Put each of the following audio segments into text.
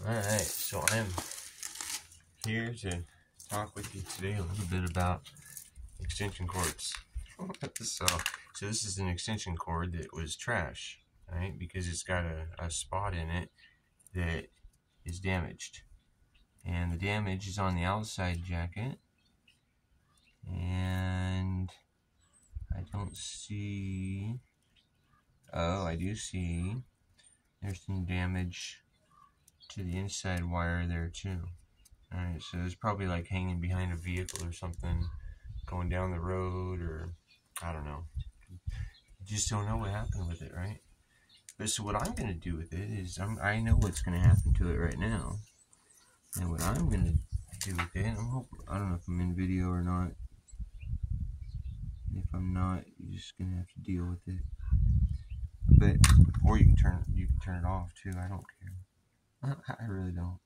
Alright, so I'm here to talk with you today a little bit about extension cords. So this is an extension cord that was trash, right? Because it's got a spot in it that is damaged. And the damage is on the outside jacket. And I don't see... Oh, I do see there's some damage to the inside wire there too. Alright, so it's probably like hanging behind a vehicle or something, going down the road, or I don't know. You just don't know what happened with it, right? But so what I'm going to do with it is, I know what's going to happen to it right now. And what I'm going to do with it, I don't know if I'm in video or not. If I'm not, you're just going to have to deal with it. But, or you can turn it off too, I don't care. I really don't.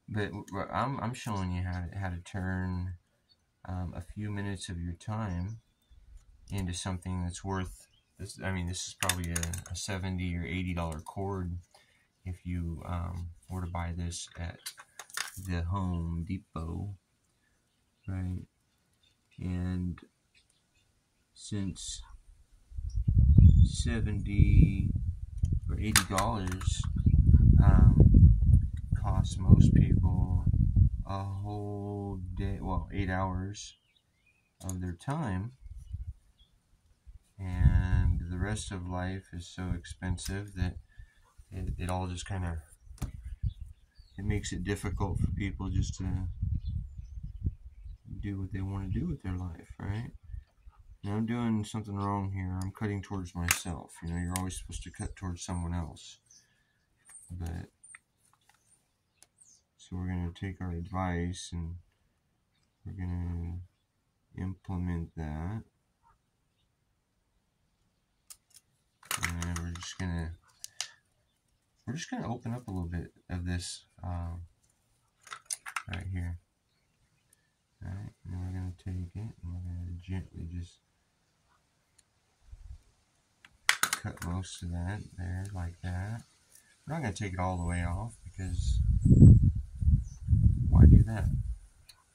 But I'm showing you how to turn a few minutes of your time into something that's worth this. I mean, this is probably a $70 or $80 cord if you were to buy this at the Home Depot, right? And since $70 or $80 costs most people a whole day, well, 8 hours of their time, and the rest of life is so expensive that it all just kind of, it makes it difficult for people just to do what they want to do with their life, right? Now I'm doing something wrong here. I'm cutting towards myself. You know, you're always supposed to cut towards someone else. But so we're going to take our advice and we're going to implement that. And we're just gonna open up a little bit of this right here. Alright, and then we're gonna take it and we're gonna gently just cut most of that there, like that. We're not gonna take it all the way off because why do that?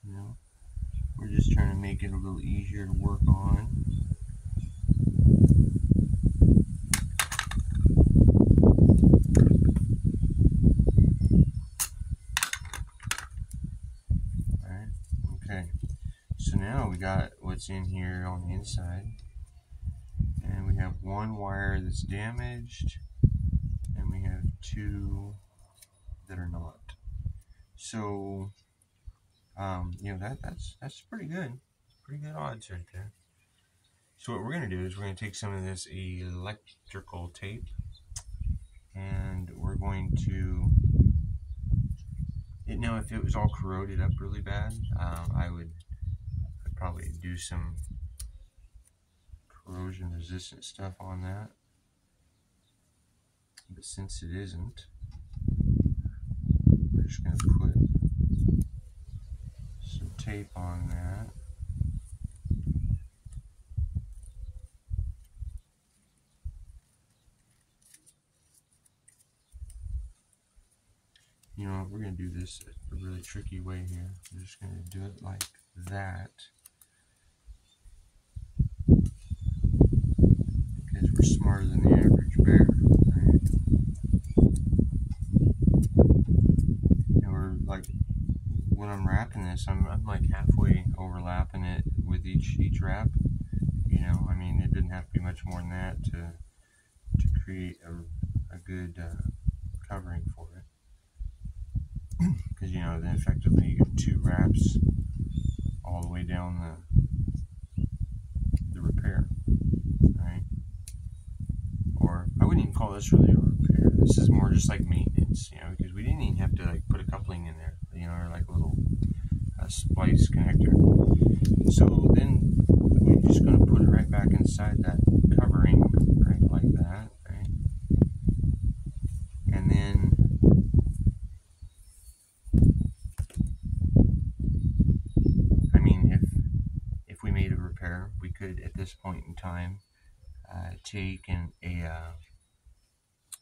You know? We're just trying to make it a little easier to work on. So now we got what's in here on the inside, and we have one wire that's damaged, and we have two that are not. So, you know, that's pretty good odds right there. So what we're gonna do is we're gonna take some of this electrical tape, and we're going to. Now, if it was all corroded up really bad, I'd probably do some corrosion resistant stuff on that. But since it isn't, we're just going to put some tape on that. You know, we're going to do this a really tricky way here. We're just going to do it like that. Because we're smarter than the average bear, right? And we're like, when I'm wrapping this, I'm like halfway overlapping it with each wrap. You know, I mean, it didn't have to be much more than that to create a good covering for it. Because, you know, then effectively you get two wraps all the way down the repair, right? Or I wouldn't even call this really a repair. This is more just like maintenance, you know, because we didn't even have to like put a coupling in there, you know, or like a little splice connector. So then we're just going to put it right back inside that covering, right, like that, right? And then if we made a repair, we could at this point in time take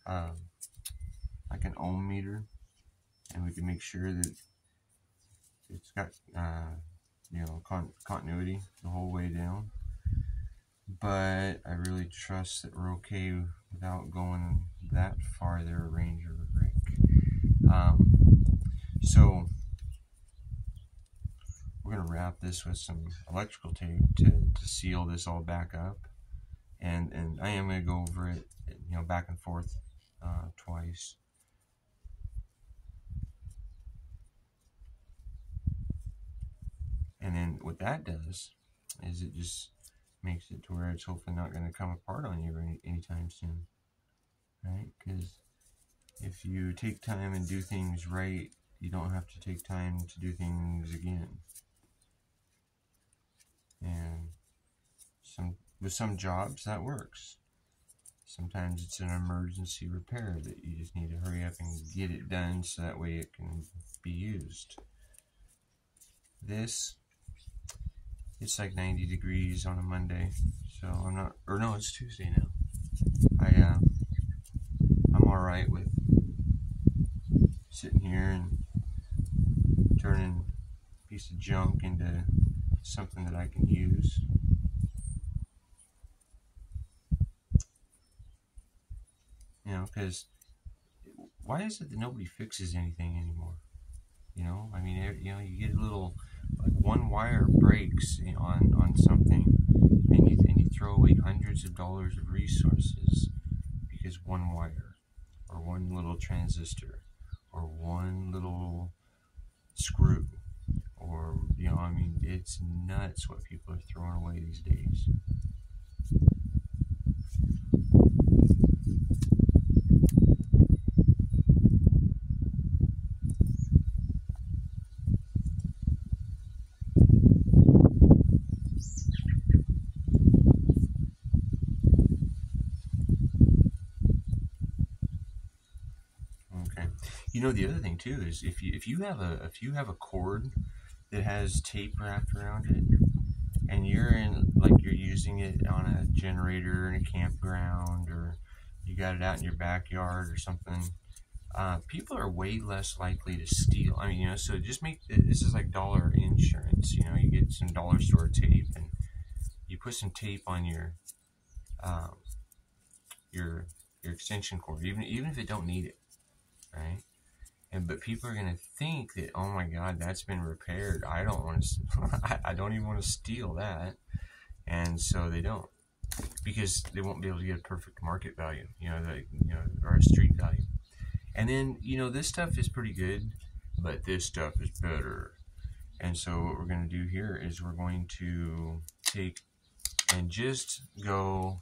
like an ohm meter, and we can make sure that it's got you know, continuity the whole way down. But I really trust that we're okay without going that farther range of a brick. So we're going to wrap this with some electrical tape to seal this all back up, and I am going to go over it, you know, back and forth twice. And then what that does is it just makes it to where it's hopefully not going to come apart on you anytime soon, right? Because if you take time and do things right, you don't have to take time to do things again. And with some jobs that works. Sometimes it's an emergency repair that you just need to hurry up and get it done so that way it can be used. This, it's like 90 degrees on a Monday, so I'm not, or no, it's Tuesday now. I'm all right with sitting here and turning a piece of junk into something that I can use. You know, because why is it that nobody fixes anything anymore? You know, I mean, you know, you get a little, like one wire breaks on something, and you throw away hundreds of dollars of resources because one wire, or one little transistor, or one little screw, or, you know, I mean, it's nuts what people are throwing away these days. Okay. You know, the other thing too is if you have a cord that has tape wrapped around it, and you're using it on a generator in a campground, or you got it out in your backyard or something, people are way less likely to steal. I mean, you know, so just this is like dollar insurance. You know, you get some dollar store tape and you put some tape on your extension cord, even if it don't need it, right? But people are gonna think that, oh my God, that's been repaired. I don't want to. I don't even want to steal that, and so they don't, because they won't be able to get a perfect market value. You know, or a street value. And then, you know, this stuff is pretty good, but this stuff is better. And so what we're gonna do here is we're going to take and just go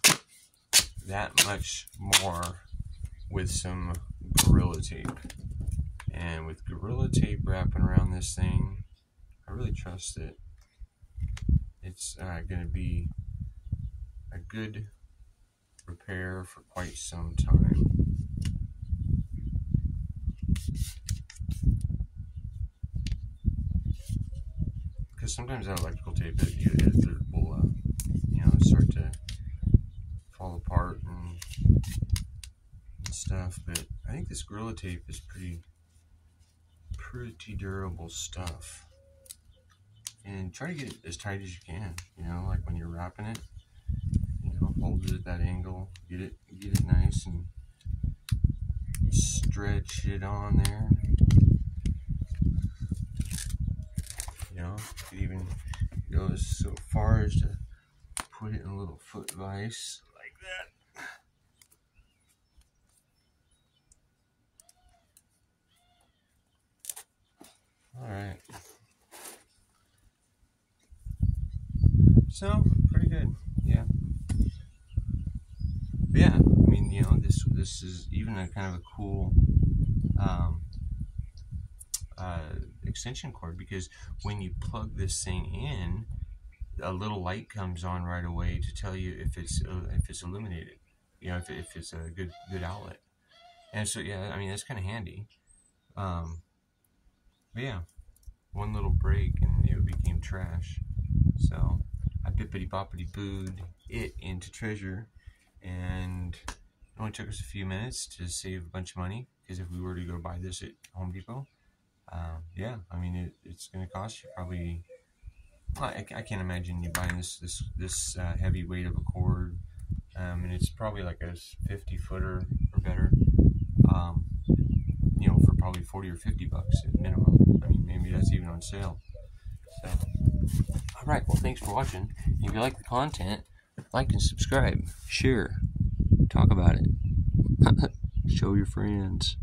that much more with some Gorilla Tape. And with Gorilla Tape wrapping around this thing, I really trust that it's going to be a good repair for quite some time. Because sometimes that electrical tape that you hit will, you know, start to fall apart and stuff. But I think this Gorilla Tape is pretty durable stuff. And try to get it as tight as you can, you know, like when you're wrapping it, you know, hold it at that angle, get it nice and stretch it on there. You know, you could even go so far as to put it in a little foot vise like that. All right. So, pretty good, yeah. But yeah, I mean, you know, this is even a kind of a cool extension cord, because when you plug this thing in, a little light comes on right away to tell you if it's illuminated, you know, if it's a good outlet. And so yeah, I mean, that's kind of handy. But yeah, one little break and it became trash. So I bippity boppity booed it into treasure, and only took us a few minutes to save a bunch of money, because if we were to go buy this at Home Depot, yeah, I mean it's going to cost you probably. I can't imagine you buying this heavy weight of a cord, and it's probably like a 50-footer or better. You know, for probably 40 or 50 bucks at minimum. I mean, maybe that's even on sale. So, all right. Well, thanks for watching. If you like the content, like and subscribe, share, talk about it, show your friends.